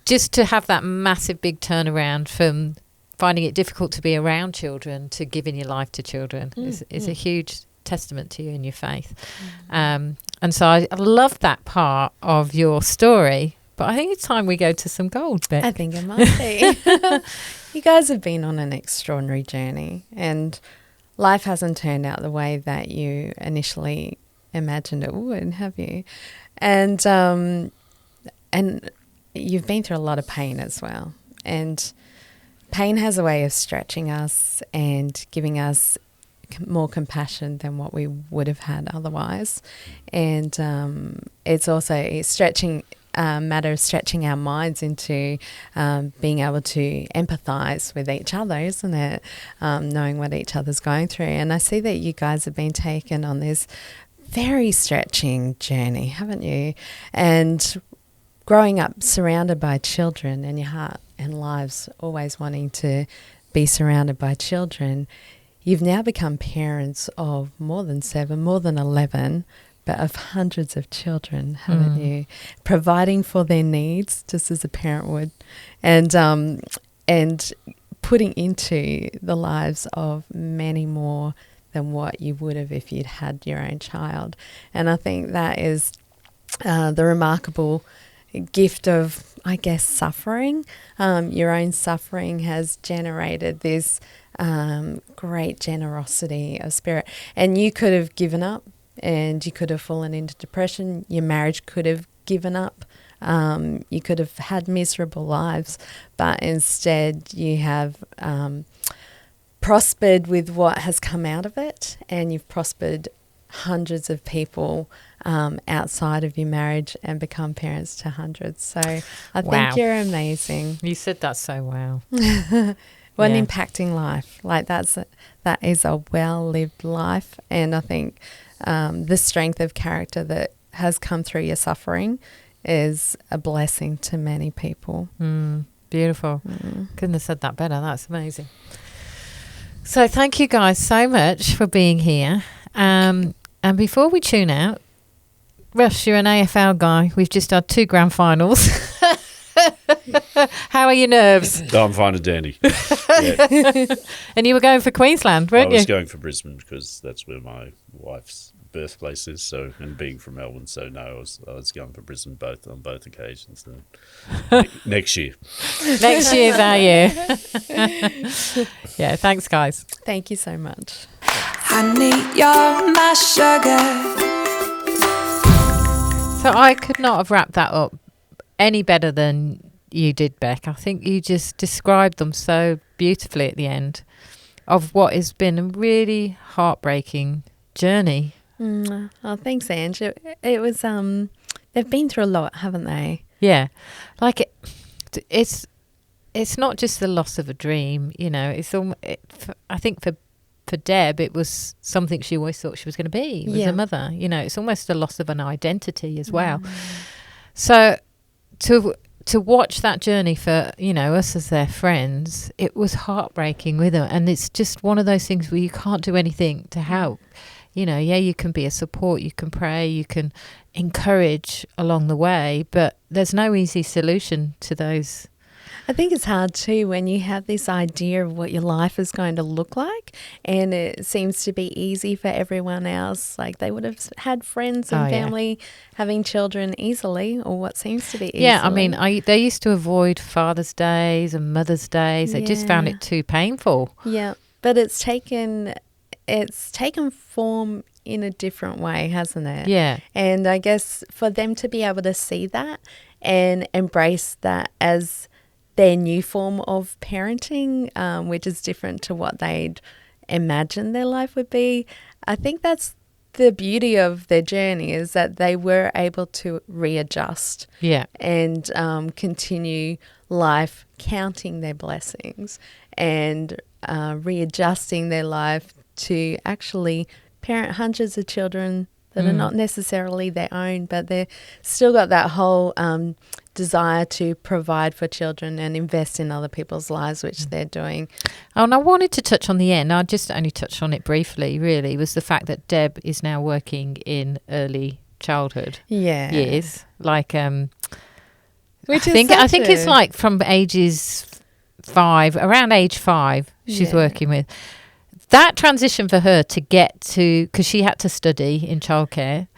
Just to have that massive big turnaround from finding it difficult to be around children to giving your life to children is a huge testament to you and your faith. And so I love that part of your story. But I think it's time we go to some gold, Beck. I think it might be. You guys have been on an extraordinary journey, and life hasn't turned out the way that you initially imagined it would, have you? And you've been through a lot of pain as well. And pain has a way of stretching us and giving us more compassion than what we would have had otherwise. And it's also stretching... matter of stretching our minds into being able to empathise with each other, isn't it? Knowing what each other's going through. And I see that you guys have been taken on this very stretching journey, haven't you? And growing up surrounded by children, and your heart and lives always wanting to be surrounded by children, you've now become parents of more than 7, more than 11, but of hundreds of children, haven't you? Providing for their needs, just as a parent would, and putting into the lives of many more than what you would have if you'd had your own child. And I think that is the remarkable gift of, I guess, suffering. Your own suffering has generated this great generosity of spirit. And you could have given up, and you could have fallen into depression. Your marriage could have given up. You could have had miserable lives, but instead you have prospered with what has come out of it, and you've prospered hundreds of people outside of your marriage and become parents to hundreds. So I think you're amazing. You said that so well. What an impacting life. Like that is a well-lived life, and I think the strength of character that has come through your suffering is a blessing to many people. Beautiful. Couldn't have said that better. That's amazing. So thank you guys so much for being here. And before we tune out, Russ, you're an AFL guy. We've just had 2 grand finals. How are your nerves? No, I'm fine and dandy. Yeah. And you were going for Queensland, weren't I was you? going for Brisbane because that's where my wife's birthplace is. So, and being from Melbourne, so no, I was going for Brisbane on both occasions. And next year. Next year's our year. Yeah, thanks, guys. Thank you so much. Honey, you're my sugar. So I could not have wrapped that up any better than you did, Beck. I think you just described them so beautifully at the end of what has been a really heartbreaking journey. Oh, thanks, Ange. It was, they've been through a lot, haven't they? Yeah. Like it's not just the loss of a dream, you know, I think for Deb, it was something she always thought she was going to be, was a mother. You know, it's almost a loss of an identity as well. So to watch that journey for, you know, us as their friends, it was heartbreaking with her. And it's just one of those things where you can't do anything to help. You know, you can be a support, you can pray, you can encourage along the way, but there's no easy solution to those. I think it's hard too when you have this idea of what your life is going to look like, and it seems to be easy for everyone else. Like they would have had friends and family having children easily, or what seems to be easily. Yeah, I mean, they used to avoid Father's Days and Mother's Days. They just found it too painful. Yeah, but it's taken form in a different way, hasn't it? Yeah. And I guess for them to be able to see that and embrace that as their new form of parenting, which is different to what they'd imagined their life would be, I think that's the beauty of their journey, is that they were able to readjust and continue life, counting their blessings and readjusting their life to actually parent hundreds of children that are not necessarily their own, but they've still got that whole desire to provide for children and invest in other people's lives, which they're doing. Oh, and I wanted to touch on the end. I just only touched on it briefly, really, was the fact that Deb is now working in early childhood years. Like, which I think it's like from ages 5, around age 5, she's working with. That transition for her to get to, because she had to study in childcare,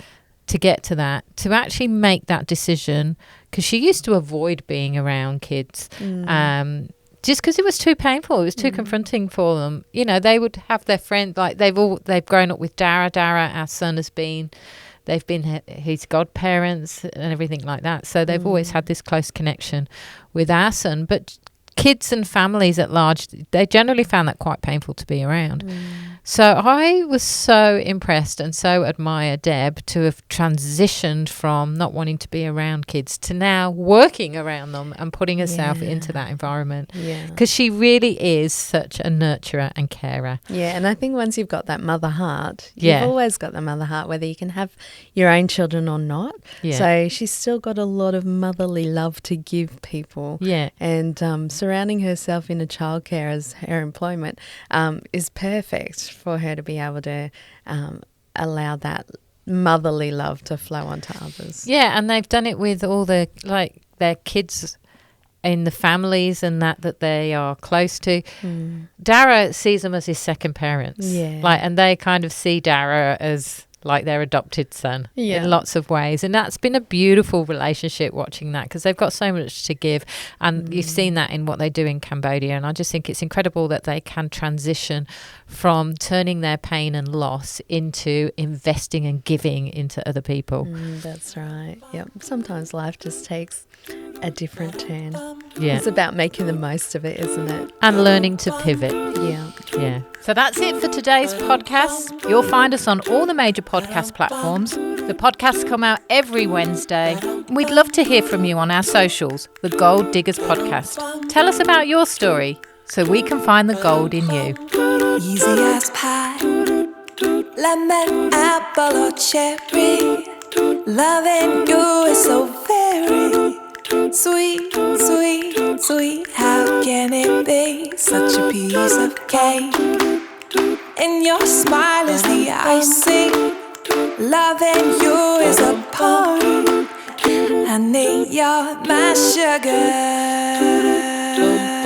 to get to that, to actually make that decision, because she used to avoid being around kids just because it was too painful. It was too confronting for them. You know, they would have their friend, like they've grown up with Dara. Dara, our son, they've been his godparents and everything like that. So they've always had this close connection with our son. But kids and families at large, they generally found that quite painful to be around. So I was so impressed and so admire Deb to have transitioned from not wanting to be around kids to now working around them and putting herself into that environment. Because she really is such a nurturer and carer. Yeah, and I think once you've got that mother heart, you've always got the mother heart, whether you can have your own children or not. So she's still got a lot of motherly love to give people. And surrounding herself in a childcare as her employment is perfect for her to be able to allow that motherly love to flow onto others. Yeah, and they've done it with all their kids in the families and that they are close to. Dara sees them as his second parents. And they kind of see Dara as like their adopted son in lots of ways. And that's been a beautiful relationship watching that, because they've got so much to give. And you've seen that in what they do in Cambodia. And I just think it's incredible that they can transition from turning their pain and loss into investing and giving into other people. That's right. Yep. Sometimes life just takes a different turn. Yeah. It's about making the most of it, isn't it? And learning to pivot. Yeah. So that's it for today's podcast. You'll find us on all the major podcast platforms. The podcasts come out every Wednesday. We'd love to hear from you on our socials, the Gold Diggers Podcast. Tell us about your story so we can find the gold in you. Easy as pie, lemon, apple or cherry. Loving you is so very sweet, sweet, sweet. How can it be such a piece of cake? And your smile is the icing. Loving you is a party. Honey, you're my sugar. side.